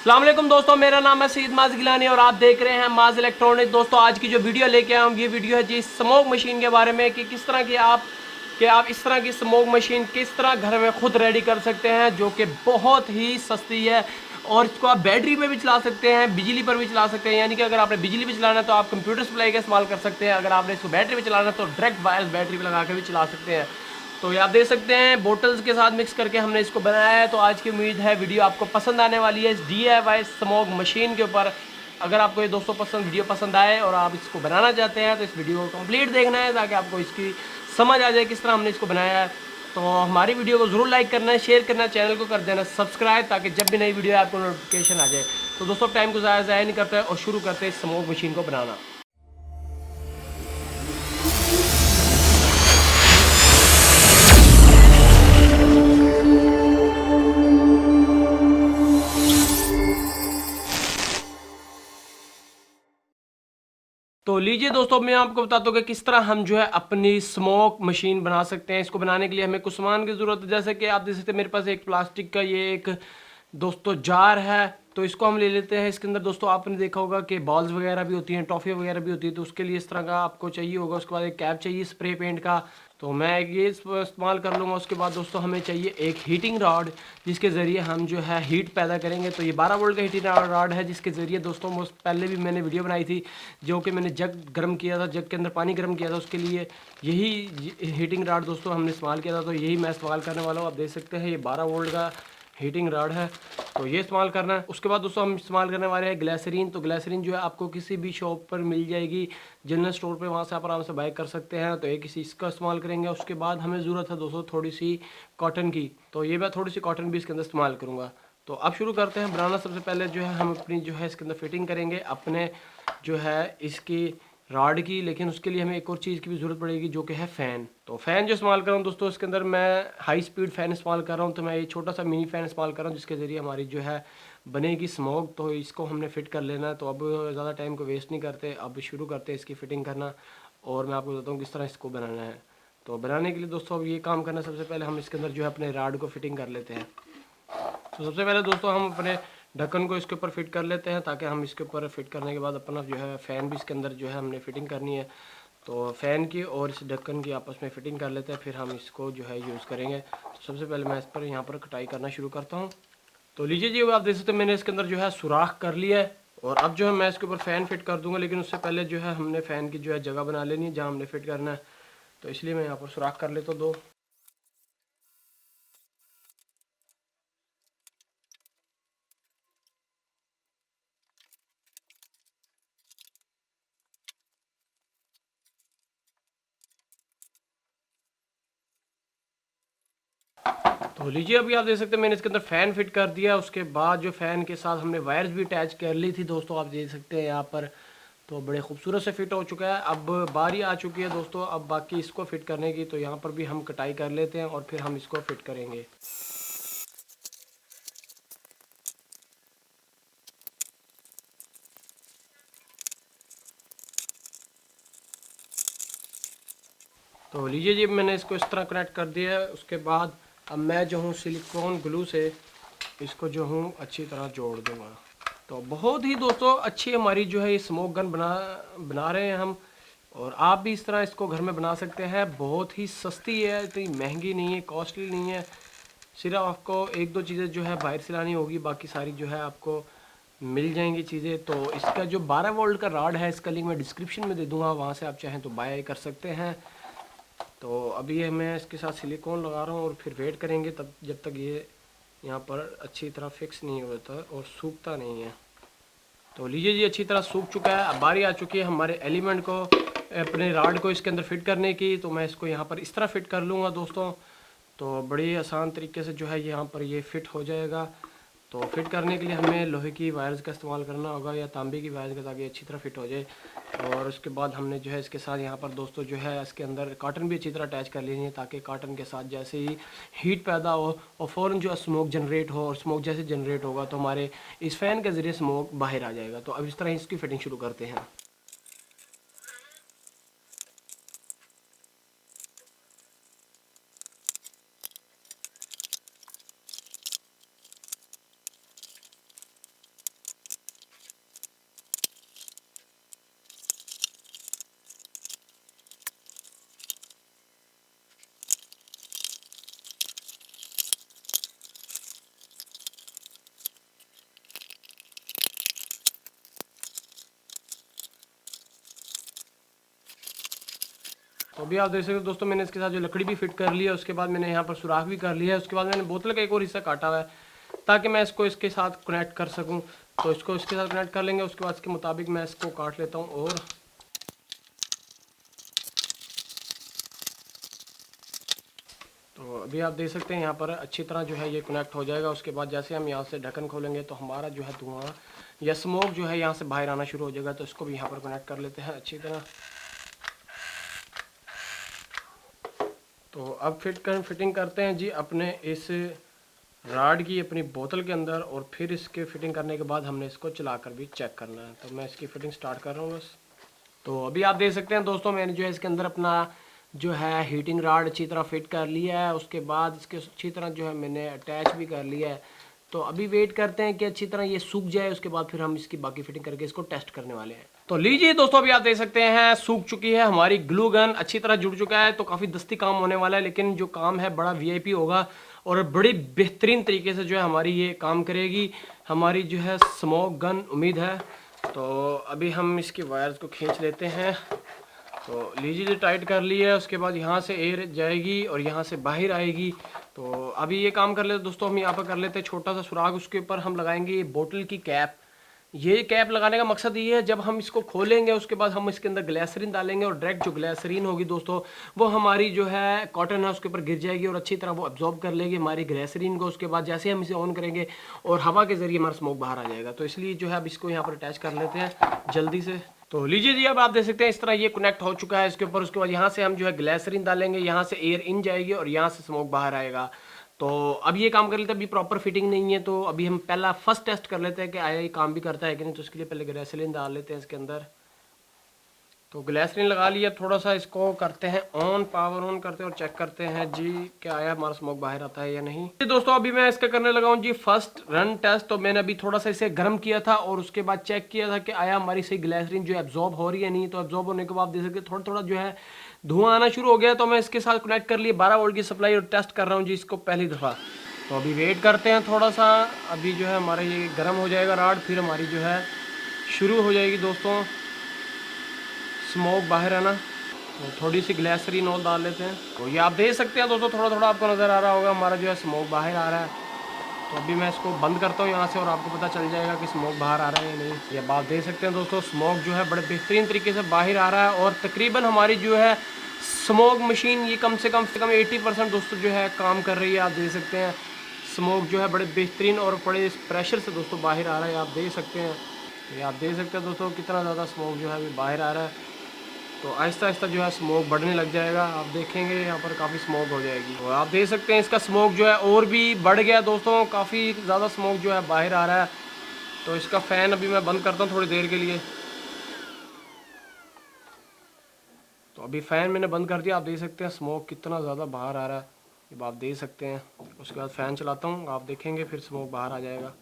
अस्सलाम वालेकुम दोस्तों, मेरा नाम है सईद माज गिलानी और आप देख रहे हैं माज इलेक्ट्रॉनिक। दोस्तों आज की जो वीडियो लेके आया हूँ, ये वीडियो है जी स्मोक मशीन के बारे में कि किस तरह की आप इस तरह की स्मोक मशीन किस तरह घर में खुद रेडी कर सकते हैं, जो कि बहुत ही सस्ती है। और इसको आप बैटरी पे भी चला सकते हैं, बिजली पर भी चला सकते हैं। यानी कि अगर आपने बिजली पे चलाना है तो आप कंप्यूटर सप्लाई का इस्तेमाल कर सकते हैं। अगर आपने इसको बैटरी पे चलाना है तो डायरेक्ट वायर्स बैटरी पे लगा कर भी चला सकते हैं। तो ये आप देख सकते हैं बोटल्स के साथ मिक्स करके हमने इसको बनाया है। तो आज की उम्मीद है वीडियो आपको पसंद आने वाली है इस DIY स्मोक मशीन के ऊपर। अगर आपको ये दोस्तों वीडियो पसंद आए और आप इसको बनाना चाहते हैं तो इस वीडियो को कंप्लीट देखना है ताकि आपको इसकी समझ आ जाए किस तरह हमने इसको बनाया है। तो हमारी वीडियो को ज़रूर लाइक करना है, शेयर करना है, चैनल को कर देना सब्सक्राइब ताकि जब भी नई वीडियो है आपको नोटिफिकेशन आ जाए। तो दोस्तों टाइम को ज़ाया नहीं करते और शुरू करते हैं स्मोक मशीन को बनाना। तो लीजिए दोस्तों, मैं आपको बताता हूँ कि किस तरह हम जो है अपनी स्मोक मशीन बना सकते हैं। इसको बनाने के लिए हमें कुछ सामान की ज़रूरत है, जैसे कि आप देख सकते हैं मेरे पास एक प्लास्टिक का ये एक दोस्तों जार है। तो इसको हम ले लेते हैं। इसके अंदर दोस्तों आपने देखा होगा कि बॉल्स वगैरह भी होती हैं, टॉफ़ी वगैरह भी होती है, तो उसके लिए इस तरह का आपको चाहिए होगा। उसके बाद एक कैप चाहिए स्प्रे पेंट का, तो मैं ये इस्तेमाल कर लूँगा। उसके बाद दोस्तों हमें चाहिए एक हीटिंग रॉड, जिसके ज़रिए हम जो है हीट पैदा करेंगे। तो ये 12 वोल्ट का हीटिंग रॉड है, जिसके ज़रिए दोस्तों पहले भी मैंने वीडियो बनाई थी, जो कि मैंने जग गर्म किया था, जग के अंदर पानी गर्म किया था, उसके लिए यही हीटिंग रॉड दोस्तों हमने इस्तेमाल किया था। तो यही मैं इस्तेमाल करने वाला हूँ। आप देख सकते हैं ये 12 वोल्ट का हीटिंग रॉड है, तो ये इस्तेमाल करना है। उसके बाद दोस्तों हम इस्तेमाल करने वाले हैं ग्लिसरीन। तो ग्लिसरीन जो है आपको किसी भी शॉप पर मिल जाएगी, जनरल स्टोर पे, वहाँ से आप आराम से बाय कर सकते हैं। तो एक इसी इसका इस्तेमाल करेंगे। उसके बाद हमें ज़रूरत है दोस्तों थोड़ी सी कॉटन की, तो ये मैं थोड़ी सी कॉटन भी इसके अंदर इस्तेमाल करूँगा। तो अब शुरू करते हैं बनाना। सबसे पहले जो है हम अपनी जो है इसके अंदर फिटिंग करेंगे अपने जो है इसकी रॉड की, लेकिन उसके लिए हमें एक और चीज़ की भी ज़रूरत पड़ेगी, जो कि है फ़ैन। तो फ़ैन जो इस्तेमाल कर रहा हूँ दोस्तों, इसके अंदर मैं हाई स्पीड फ़ैन इस्तेमाल कर रहा हूँ। तो मैं ये छोटा सा मिनी फ़ैन इस्तेमाल कर रहा हूँ, जिसके ज़रिए हमारी जो है बनेगी स्मोक। तो इसको हमने फ़िट कर लेना है। तो अब ज़्यादा टाइम को वेस्ट नहीं करते, अब शुरू करते हैं इसकी फ़िटिंग करना। और मैं आपको बताता हूँ किस तरह इसको बनाना है। तो बनाने के लिए दोस्तों अब ये काम करना, सबसे पहले हम इसके अंदर जो है अपने रॉड को फिटिंग कर लेते हैं। तो सबसे पहले दोस्तों हम अपने ढक्कन को इसके ऊपर फिट कर लेते हैं, ताकि हम इसके ऊपर फिट करने के बाद अपना जो है फ़ैन भी इसके अंदर जो है हमने फिटिंग करनी है। तो फ़ैन की और इस ढक्कन की आपस में फिटिंग कर लेते हैं, फिर हम इसको जो है यूज़ करेंगे। तो सबसे पहले मैं इस पर यहाँ पर कटाई करना शुरू करता हूँ। तो लीजिए जी, आप देख सकते हैं मैंने इसके अंदर जो है सुराख कर लिया है। और अब जो है मैं इसके ऊपर फ़ैन फिट कर दूंगा, लेकिन उससे पहले जो है हमने फ़ैन की जो है जगह बना लेनी है जहाँ हमने फिट करना है। तो इसलिए मैं यहाँ पर सुराख कर लेता हूँ दो। तो लीजिए अभी आप देख सकते हैं मैंने इसके अंदर फ़ैन फिट कर दिया। उसके बाद जो फ़ैन के साथ हमने वायर्स भी अटैच कर ली थी दोस्तों, आप देख सकते हैं यहाँ पर। तो बड़े खूबसूरत से फिट हो चुका है। अब बारी आ चुकी है दोस्तों अब बाकी इसको फिट करने की। तो यहाँ पर भी हम कटाई कर लेते हैं और फिर हम इसको फिट करेंगे। तो लीजिए जी, मैंने इसको इस तरह कनेक्ट कर दिया है। उसके बाद अब मैं जो हूँ सिलिकॉन ग्लू से इसको जो हूँ अच्छी तरह जोड़ दूँगा। तो बहुत ही दोस्तों अच्छी हमारी जो है ये स्मोक गन बना रहे हैं हम। और आप भी इस तरह इसको घर में बना सकते हैं। बहुत ही सस्ती है, इतनी महंगी नहीं है, कॉस्टली नहीं है। सिर्फ आपको एक दो चीज़ें जो है बाहर से लानी होगी, बाकी सारी जो है आपको मिल जाएंगी चीज़ें। तो इसका जो 12 वोल्ट का रॉड है, इसका लिंक मैं डिस्क्रिप्शन में दे दूंगा, वहाँ से आप चाहें तो बाय कर सकते हैं। तो अभी ये मैं इसके साथ सिलिकॉन लगा रहा हूँ और फिर वेट करेंगे तब जब तक ये यहाँ पर अच्छी तरह फिक्स नहीं होता और सूखता नहीं है। तो लीजिए जी, अच्छी तरह सूख चुका है। अब बारी आ चुकी है हमारे एलिमेंट को, अपने रॉड को इसके अंदर फिट करने की। तो मैं इसको यहाँ पर इस तरह फिट कर लूँगा दोस्तों। तो बड़ी आसान तरीके से जो है यहाँ पर ये फिट हो जाएगा। तो फिट करने के लिए हमें लोहे की वायर्स का इस्तेमाल करना होगा या तांबे की वायर्स का, ताकि अच्छी तरह फिट हो जाए। और उसके बाद हमने जो है इसके साथ यहाँ पर दोस्तों जो है इसके अंदर कॉटन भी अच्छी तरह अटैच कर लेनी है, ताकि कॉटन के साथ जैसे ही हीट पैदा हो और फ़ौरन जो है स्मोक जनरेट हो, और स्मोक जैसे जनरेट होगा तो हमारे इस फ़ैन के ज़रिए स्मोक बाहर आ जाएगा। तो अब इस तरह इसकी फ़िटिंग शुरू करते हैं। अभी आप देख सकते हो दोस्तों, मैंने इसके साथ जो लकड़ी भी फिट कर ली है, उसके बाद मैंने यहाँ पर सुराख भी कर लिया है। उसके बाद मैंने बोतल का एक और हिस्सा काटा हुआ है ताकि मैं इसको इसके साथ कनेक्ट कर सकूँ। तो इसको इसके साथ कनेक्ट कर लेंगे, उसके बाद इसके मुताबिक मैं इसको काट लेता हूँ। और तो अभी आप देख सकते हैं यहाँ पर अच्छी तरह जो है ये कनेक्ट हो जाएगा। उसके बाद जैसे हम यहाँ से ढक्कन खोलेंगे तो हमारा जो है धुआं या स्मोक जो है यहाँ से बाहर आना शुरू हो जाएगा। तो इसको भी यहाँ पर कनेक्ट कर लेते हैं अच्छी तरह। तो अब फिटिंग करते हैं जी अपने इस राड की अपनी बोतल के अंदर, और फिर इसके फिटिंग करने के बाद हमने इसको चलाकर भी चेक करना है। तो मैं इसकी फिटिंग स्टार्ट कर रहा हूँ बस। तो अभी आप देख सकते हैं दोस्तों, मैंने जो है इसके अंदर अपना जो है हीटिंग रॉड अच्छी तरह फिट कर लिया है। उसके बाद इसके अच्छी तरह जो है मैंने अटैच भी कर लिया है। तो अभी वेट करते हैं कि अच्छी तरह ये सूख जाए, उसके बाद फिर हम इसकी बाकी फिटिंग करके इसको टेस्ट करने वाले हैं। तो लीजिए दोस्तों, अभी आप देख सकते हैं सूख चुकी है हमारी ग्लू गन, अच्छी तरह जुड़ चुका है। तो काफ़ी दस्ती काम होने वाला है, लेकिन जो काम है बड़ा वीआईपी होगा और बड़ी बेहतरीन तरीके से जो है हमारी ये काम करेगी, हमारी जो है स्मोक गन, उम्मीद है। तो अभी हम इसकी वायर्स को खींच लेते हैं। तो लीजिए टाइट कर ली है। उसके बाद यहाँ से एयर जाएगी और यहाँ से बाहर आएगी। तो अभी ये काम कर लेते दोस्तों, हम यहाँ पर कर लेते हैं छोटा सा सुराख। उसके ऊपर हम लगाएंगे ये बोतल की कैप। ये कैप लगाने का मकसद ये है, जब हम इसको खोलेंगे उसके बाद हम इसके अंदर ग्लिसरीन डालेंगे और डायरेक्ट जो ग्लिसरीन होगी दोस्तों, वो हमारी जो है कॉटन है उसके ऊपर गिर जाएगी और अच्छी तरह वो अब्जॉर्ब कर लेगी हमारी ग्लिसरीन को। उसके बाद जैसे हम इसे ऑन करेंगे और हवा के ज़रिए हमारा स्मोक बाहर आ जाएगा। तो इसलिए जो है अब इसको यहाँ पर अटैच कर लेते हैं जल्दी से। तो लीजिए जी, अब आप देख सकते हैं इस तरह ये कनेक्ट हो चुका है इसके ऊपर। उसके बाद यहाँ से हम जो है ग्लिसरीन डालेंगे, यहाँ से एयर इन जाएगी और यहाँ से स्मोक बाहर आएगा। तो अब ये काम कर लेते हैं। अभी प्रॉपर फिटिंग नहीं है, तो अभी हम पहला फर्स्ट टेस्ट कर लेते हैं कि आया ये काम भी करता है कि नहीं। तो उसके लिए पहले ग्लिसरीन डाल लेते हैं इसके अंदर। तो ग्लिसरीन लगा लिया, थोड़ा सा इसको करते हैं ऑन, पावर ऑन करते हैं और चेक करते हैं जी क्या आया हमारा स्मोक बाहर आता है या नहीं। दोस्तों अभी मैं इसका करने लगा हूँ जी फर्स्ट रन टेस्ट। तो मैंने अभी थोड़ा सा इसे गर्म किया था और उसके बाद चेक किया था कि आया हमारी सही ग्लिसरीन जो एब्जॉर्ब हो रही है नहीं। तो एब्जॉर्ब होने के बाद देख सकते थोड़ा थोड़ा जो है धुआं आना शुरू हो गया। तो मैं इसके साथ कनेक्ट कर लिए 12 वोल्ट की सप्लाई और टेस्ट कर रहा हूँ जी इसको पहली दफ़ा। तो अभी वेट करते हैं थोड़ा सा। अभी जो है हमारा ये गर्म हो जाएगा राड, फिर हमारी जो है शुरू हो जाएगी दोस्तों स्मोक बाहर है ना। तो थोड़ी सी ग्लिसरीन और डाल लेते हैं। तो ये आप देख सकते हैं दोस्तों, थोड़ा थोड़ा आपको नज़र आ रहा होगा हमारा जो है स्मोक बाहर आ रहा है। तो अभी मैं इसको बंद करता हूँ यहाँ से और आपको पता चल जाएगा कि स्मोक बाहर आ रहा है या नहीं। ये आप देख सकते हैं दोस्तों, स्मोक जो है बड़े बेहतरीन तरीके से बाहर आ रहा है। और तकरीबन हमारी जो है स्मोक मशीन ये कम से कम 80% दोस्तों जो है काम कर रही है। आप देख सकते हैं स्मोक जो है बड़े बेहतरीन और बड़े प्रेशर से दोस्तों बाहर आ रहा है, आप देख सकते हैं। ये आप देख सकते हैं दोस्तों कितना ज़्यादा स्मोक जो है अभी बाहर आ रहा है। तो आहिस्ता आहिस्ता जो है स्मोक बढ़ने लग जाएगा, आप देखेंगे यहाँ पर काफ़ी स्मोक हो जाएगी। तो आप देख सकते हैं इसका स्मोक जो है और भी बढ़ गया दोस्तों, काफ़ी ज़्यादा स्मोक जो है बाहर आ रहा है। तो इसका फ़ैन अभी मैं बंद करता हूँ थोड़ी देर के लिए। तो अभी फ़ैन मैंने बंद कर दिया, आप देख सकते हैं स्मोक कितना ज़्यादा बाहर आ रहा है, ये आप देख सकते हैं। उसके बाद फ़ैन चलाता हूँ, आप देखेंगे फिर स्मोक बाहर आ जाएगा।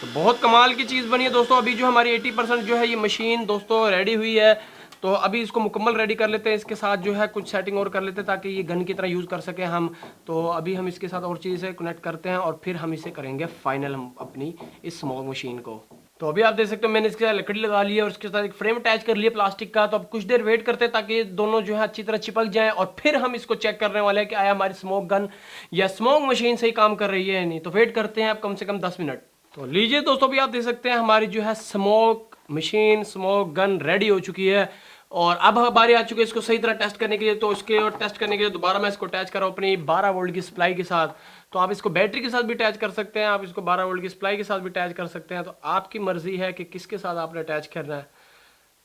तो बहुत कमाल की चीज़ बनी है दोस्तों। अभी जो हमारी 80% जो है ये मशीन दोस्तों रेडी हुई है। तो अभी इसको मुकम्मल रेडी कर लेते हैं। इसके साथ जो है कुछ सेटिंग और कर लेते हैं ताकि ये गन की तरह यूज़ कर सकें हम। तो अभी हम इसके साथ और चीज़ें कनेक्ट करते हैं और फिर हम इसे करेंगे फाइनल हम अपनी इस स्मोक मशीन को। तो अभी आप देख सकते हो मैंने इसके साथ लकड़ी लगा ली है और उसके साथ एक फ्रेम अटैच कर लिया प्लास्टिक का। तो अब कुछ देर वेट करते हैं ताकि ये दोनों जो है अच्छी तरह चिपक जाएं और फिर हम इसको चेक करने वाले हैं कि आया हमारी स्मोक गन या स्मोक मशीन सही काम कर रही है या नहीं। तो वेट करते हैं अब कम से कम 10 मिनट। तो लीजिए दोस्तों, भी आप देख सकते हैं हमारी जो है smoke machine, smoke gun ready हो चुकी है और अब बारी आ चुकी है इसको सही तरह टेस्ट करने के लिए। तो इसके और टेस्ट करने के लिए दोबारा मैं इसको अटैच कर रहा हूँ अपनी 12 वोल्ट की सप्लाई के साथ। तो आप इसको बैटरी के साथ भी अटैच कर सकते हैं, आप इसको 12 वोल्ट की सप्लाई के साथ भी अटैच कर सकते हैं। तो आपकी मर्जी है कि किसके साथ आपने अटैच करना है।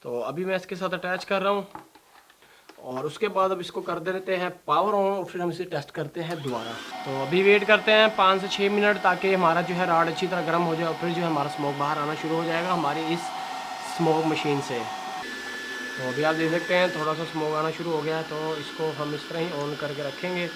तो अभी मैं इसके साथ अटैच कर रहा हूँ और उसके बाद अब इसको कर देते हैं पावर ऑन और फिर हम इसे टेस्ट करते हैं दोबारा। तो अभी वेट करते हैं 5 से 6 मिनट ताकि हमारा जो है राड अच्छी तरह गर्म हो जाए और फिर जो है हमारा स्मोक बाहर आना शुरू हो जाएगा हमारी इस स्मोक मशीन से। तो अभी आप देख सकते हैं थोड़ा सा स्मोक आना शुरू हो गया है। तो इसको हम इस तरह ही ऑन करके रखेंगे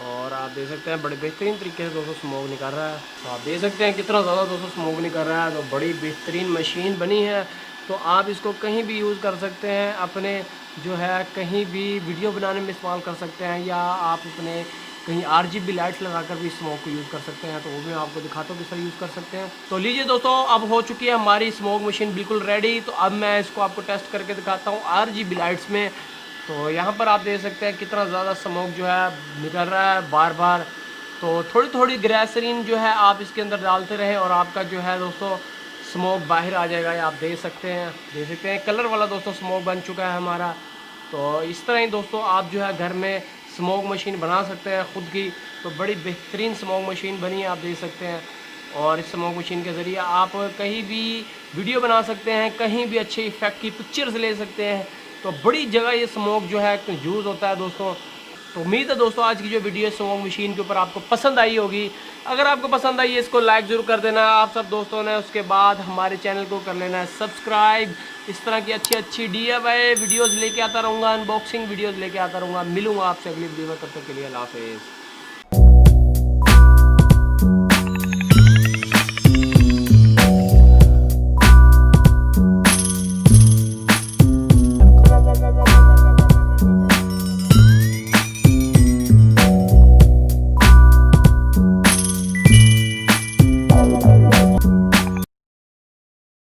और आप देख सकते हैं बड़े बेहतरीन तरीके से दोस्तों स्मोक निकल रहा है। तो आप देख सकते हैं कितना ज़्यादा दोस्तों स्मोक निकल रहा है। तो बड़ी बेहतरीन मशीन बनी है। तो आप इसको कहीं भी यूज़ कर सकते हैं, अपने जो है कहीं भी वीडियो बनाने में इस्तेमाल कर सकते हैं या आप अपने कहीं RGB लाइट्स लगाकर भी स्मोक को यूज़ कर सकते हैं, तो वो भी मैं आपको दिखाता हूँ किस तरह यूज़ कर सकते हैं। तो लीजिए दोस्तों, अब हो चुकी है हमारी स्मोक मशीन बिल्कुल रेडी। तो अब मैं इसको आपको टेस्ट करके दिखाता हूँ RGB लाइट्स में। तो यहाँ पर आप देख सकते हैं कितना ज़्यादा स्मोक जो है निकल रहा है बार बार। तो थोड़ी थोड़ी ग्रेसरीन जो है आप इसके अंदर डालते रहें और आपका जो है दोस्तों स्मोक बाहर आ जाएगा। ये आप देख सकते हैं कलर वाला दोस्तों स्मोक बन चुका है हमारा। तो इस तरह ही दोस्तों आप जो है घर में स्मोक मशीन बना सकते हैं खुद की। तो बड़ी बेहतरीन स्मोक मशीन बनी है, आप देख सकते हैं। और इस स्मोक मशीन के ज़रिए आप कहीं भी वीडियो बना सकते हैं, कहीं भी अच्छे इफेक्ट की पिक्चर्स ले सकते हैं। तो बड़ी जगह ये स्मोक जो है यूज़ होता है दोस्तों। तो उम्मीद है दोस्तों आज की जो वीडियो स्मोक मशीन के ऊपर आपको पसंद आई होगी। अगर आपको पसंद आई है इसको लाइक ज़रूर कर देना आप सब दोस्तों ने। उसके बाद हमारे चैनल को कर लेना है सब्सक्राइब। इस तरह की अच्छी अच्छी DIY वीडियोज़ लेके आता रहूँगा, अनबॉक्सिंग वीडियोज़ लेके आता रहूँगा। मिलूँगा आपसे अगली वीडियो में, तब तक के लिए अल्लाह हाफ़िज़।